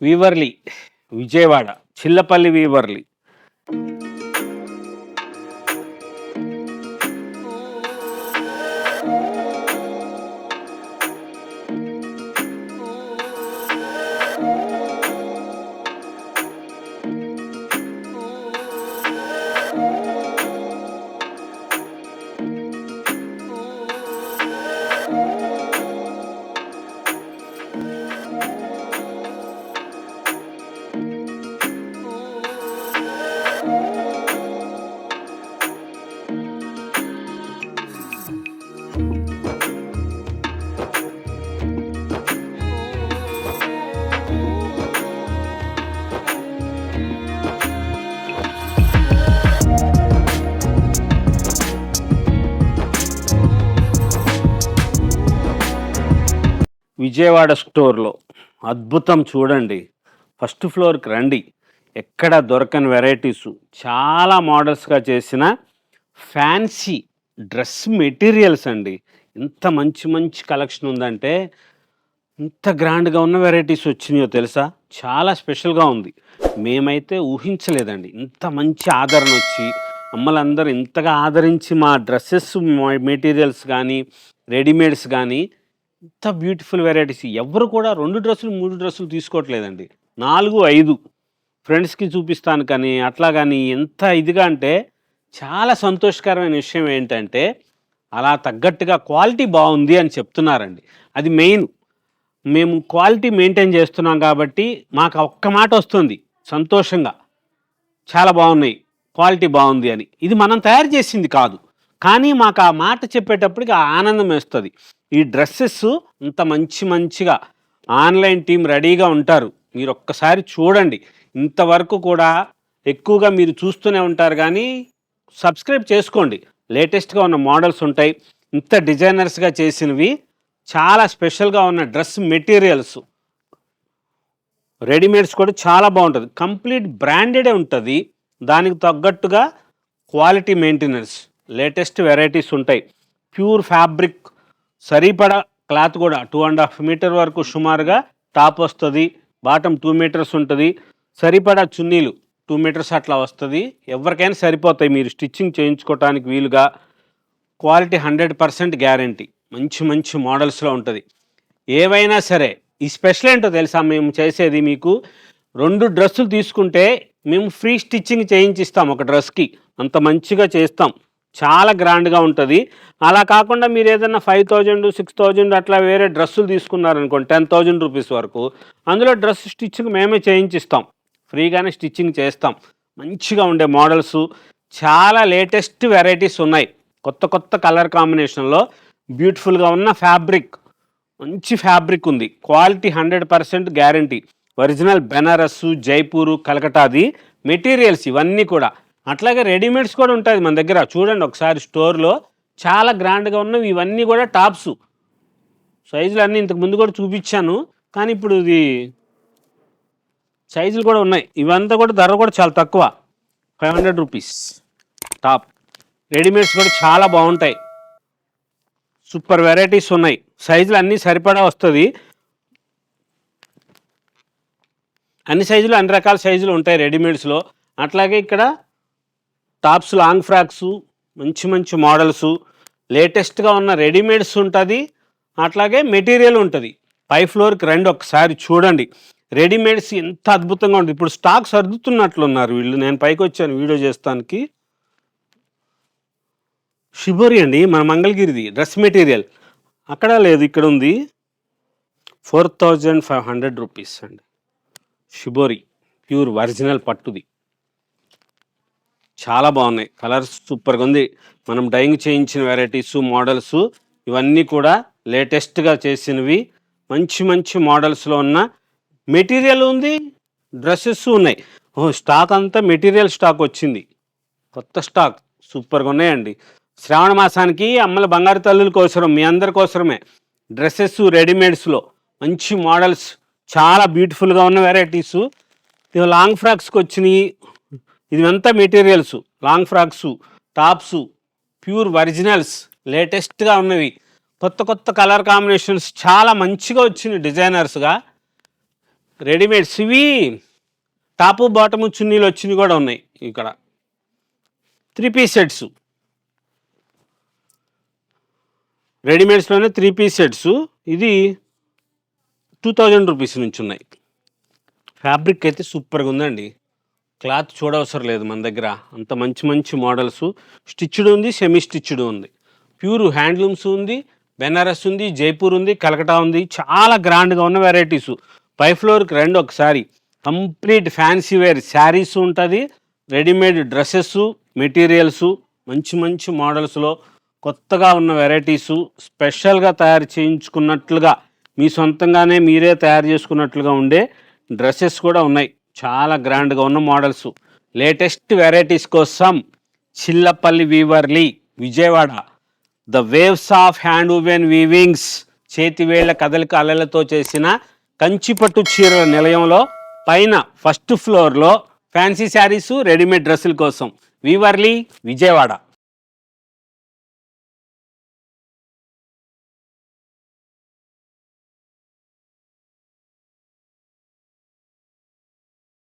వీవర్లీ, Vijayawada, Chillapalli Weaverly. Vijayawada స్టోర్లో అద్భుతం చూడండి. ఫస్ట్ ఫ్లోర్కి రండి. ఎక్కడ దొరకని వెరైటీస్, చాలా మోడల్స్గా చేసిన ఫ్యాన్సీ డ్రెస్ మెటీరియల్స్ అండి. ఇంత మంచి మంచి కలెక్షన్ ఉందంటే, ఇంత గ్రాండ్గా ఉన్న వెరైటీస్ వచ్చినాయో తెలుసా? చాలా స్పెషల్గా ఉంది. మేమైతే ఊహించలేదండి ఇంత మంచి ఆదరణ వచ్చి, అమ్మలందరూ ఇంతగా ఆదరించి మా డ్రెస్సెస్ మెటీరియల్స్ కానీ, రెడీమేడ్స్ కానీ ఇంత బ్యూటిఫుల్ వెరైటీస్. ఎవరు కూడా 2 డ్రెస్సులు 3 డ్రెస్సులు తీసుకోవట్లేదండి. 4, 5 ఫ్రెండ్స్‌కి చూపిస్తాను కానీ, అట్లా కానీ ఎంత ఇదిగా అంటే, చాలా సంతోషకరమైన విషయం ఏంటంటే, అలా తగ్గట్టుగా క్వాలిటీ బాగుంది అని చెప్తున్నారండి. అది మెయిన్. మేము క్వాలిటీ మెయింటైన్ చేస్తున్నాం కాబట్టి మాకు ఒక్క మాట వస్తుంది సంతోషంగా. చాలా బాగున్నాయి, క్వాలిటీ బాగుంది అని. ఇది మనం తయారు చేసింది కాదు, కానీ మాకు ఆ మాట చెప్పేటప్పటికి ఆ ఆనందం వేస్తుంది. ఈ డ్రెస్సెస్ ఇంత మంచిగా ఆన్లైన్ టీం రెడీగా ఉంటారు. మీరు ఒక్కసారి చూడండి. ఇంతవరకు కూడా ఎక్కువగా మీరు చూస్తూనే ఉంటారు కానీ సబ్స్క్రైబ్ చేసుకోండి. లేటెస్ట్గా ఉన్న మోడల్స్ ఉంటాయి. ఇంత డిజైనర్స్గా చేసినవి, చాలా స్పెషల్గా ఉన్న డ్రెస్ మెటీరియల్స్, రెడీమేడ్స్ కూడా చాలా బాగుంటుంది. కంప్లీట్ బ్రాండెడే ఉంటుంది. దానికి తగ్గట్టుగా క్వాలిటీ మెయింటెనెన్స్, లేటెస్ట్ వెరైటీస్ ఉంటాయి. ప్యూర్ ఫ్యాబ్రిక్, సరిపడా క్లాత్ కూడా 2.5 మీటర్ వరకు సుమారుగా టాప్ వస్తుంది. బాటమ్ 2 మీటర్స్ ఉంటుంది. సరిపడా చున్నీలు 2 మీటర్స్ అట్లా వస్తుంది. ఎవరికైనా సరిపోతాయి మీరు స్టిచ్చింగ్ చేయించుకోవడానికి వీలుగా. Quality 100% guarantee. మంచి మోడల్స్లో ఉంటుంది. ఏవైనా సరే ఈ స్పెషల్ ఏంటో తెలుసా? మేము చేసేది మీకు 2 డ్రెస్సులు తీసుకుంటే మేము ఫ్రీ స్టిచ్చింగ్ చేయించిస్తాం ఒక డ్రెస్కి. అంత మంచిగా చేస్తాం. చాలా గ్రాండ్గా ఉంటుంది. అలా కాకుండా మీరు ఏదైనా 5,000, 6,000 అట్లా వేరే డ్రెస్సులు తీసుకున్నారనుకోండి, 10,000 రూపీస్ వరకు, అందులో డ్రెస్ స్టిచ్చింగ్ మేమే చేయించిస్తాం. ఫ్రీగానే స్టిచ్చింగ్ చేస్తాం. మంచిగా ఉండే మోడల్స్, చాలా లేటెస్ట్ వెరైటీస్ ఉన్నాయి. కొత్త కలర్ కాంబినేషన్లో బ్యూటిఫుల్గా ఉన్న ఫ్యాబ్రిక్, మంచి ఫ్యాబ్రిక్ ఉంది. Quality 100% guarantee. Original Banaras, Jaipur, కలకటాది మెటీరియల్స్ ఇవన్నీ కూడా. అట్లాగే రెడీమేడ్స్ కూడా ఉంటుంది మన దగ్గర. చూడండి ఒకసారి స్టోర్లో చాలా గ్రాండ్గా ఉన్నవి ఇవన్నీ కూడా టాప్స్. సైజులు అన్నీ ఇంతకు ముందు కూడా చూపించాను, కానీ ఇప్పుడు ఇది సైజులు కూడా ఉన్నాయి. ఇవంతా కూడా ధర కూడా చాలా తక్కువ, 500 రూపీస్ టాప్. రెడీమేడ్స్ కూడా చాలా బాగుంటాయి. సూపర్ వెరైటీస్ ఉన్నాయి. సైజులు అన్నీ సరిపడా వస్తుంది. అన్ని సైజులు, అన్ని రకాల సైజులు ఉంటాయి రెడీమేడ్స్లో. అట్లాగే ఇక్కడ టాప్స్, లాంగ్ ఫ్రాక్స్, మంచి మోడల్స్, లేటెస్ట్గా ఉన్న రెడీమేడ్స్ ఉంటుంది. అట్లాగే మెటీరియల్ ఉంటుంది. పై ఫ్లోర్కి రండి, ఒకసారి చూడండి. రెడీమేడ్స్ ఎంత అద్భుతంగా ఉంటుంది. ఇప్పుడు స్టాక్ సర్దుతున్నట్లున్నారు వీళ్ళు. నేను పైకి వచ్చాను వీడియో చేస్తానికి. షిబోరి అండి, మన మంగళగిరిది డ్రెస్ మెటీరియల్. అక్కడ లేదు, ఇక్కడ ఉంది. 4,500 రూపీస్ అండి. షిబోరి ప్యూర్ ఒరిజినల్ పట్టుది. చాలా బాగున్నాయి. కలర్స్ సూపర్గా ఉంది. మనం డైయింగ్ చేయించిన వెరైటీస్, మోడల్స్ ఇవన్నీ కూడా లేటెస్ట్గా చేసినవి. మంచి మోడల్స్లో ఉన్న మెటీరియల్ ఉంది, డ్రెస్సెస్ ఉన్నాయి. స్టాక్ అంతా మెటీరియల్ స్టాక్ వచ్చింది. కొత్త స్టాక్ సూపర్గా ఉన్నాయండి. శ్రావణ మాసానికి అమ్మల బంగారు తల్లుల కోసరం, మీ అందరి కోసరమే డ్రెస్సెస్ రెడీమేడ్స్లో మంచి మోడల్స్, చాలా బ్యూటిఫుల్గా ఉన్న వెరైటీసు. ఇవి లాంగ్ ఫ్రాక్స్కి వచ్చినాయి. ఇదంతా materials, long frocks, tops, pure originals, లేటెస్ట్గా ఉన్నవి. కొత్త కలర్ కాంబినేషన్స్ చాలా మంచిగా వచ్చినాయి డిజైనర్స్గా. రెడీమేడ్స్ ఇవి టాపు బాటము చున్నీలు వచ్చినవి కూడా ఉన్నాయి ఇక్కడ. 3 పీస్ సెట్స్, రెడీమేడ్స్లోనే 3 పీస్ సెట్స్. ఇది 2000 రూపీస్ నుంచి ఉన్నాయి. ఫ్యాబ్రిక్ అయితే సూపర్గా ఉందండి. క్లాత్ చూడవసరం లేదు మన దగ్గర, అంత మంచి మంచి మోడల్స్. స్టిచ్డ్ ఉంది, సెమీ స్టిచ్డ్ ఉంది, ప్యూర్ హ్యాండ్లూమ్స్ ఉంది, బెనారస్ ఉంది, జైపూర్ ఉంది, కలకటా ఉంది. చాలా గ్రాండ్గా ఉన్న వెరైటీసు. పై ఫ్లోర్కి రండి ఒకసారి. కంప్లీట్ ఫ్యాన్సీ వేర్ శారీస్ ఉంటుంది, రెడీమేడ్ డ్రెస్సెస్, మెటీరియల్స్, మంచి మంచి మోడల్స్లో కొత్తగా ఉన్న వెరైటీసు, స్పెషల్గా తయారు చేయించుకున్నట్లుగా మీ సొంతంగానే మీరే తయారు చేసుకున్నట్లుగా ఉండే డ్రెస్సెస్ కూడా ఉన్నాయి. చాలా గ్రాండ్గా ఉన్న మోడల్స్. లేటెస్ట్ వెరైటీస్ కోసం Chillapalli Weaverly, Vijayawada. The waves of hand women weavings, చేతివేళ్ల కదలిక అలలతో చేసిన కంచిపట్టు చీరల నిలయంలో పైన ఫస్ట్ ఫ్లోర్లో ఫ్యాన్సీ శారీసు, రెడీమేడ్ డ్రెస్సుల కోసం వీవర్లీ, విజయవాడ.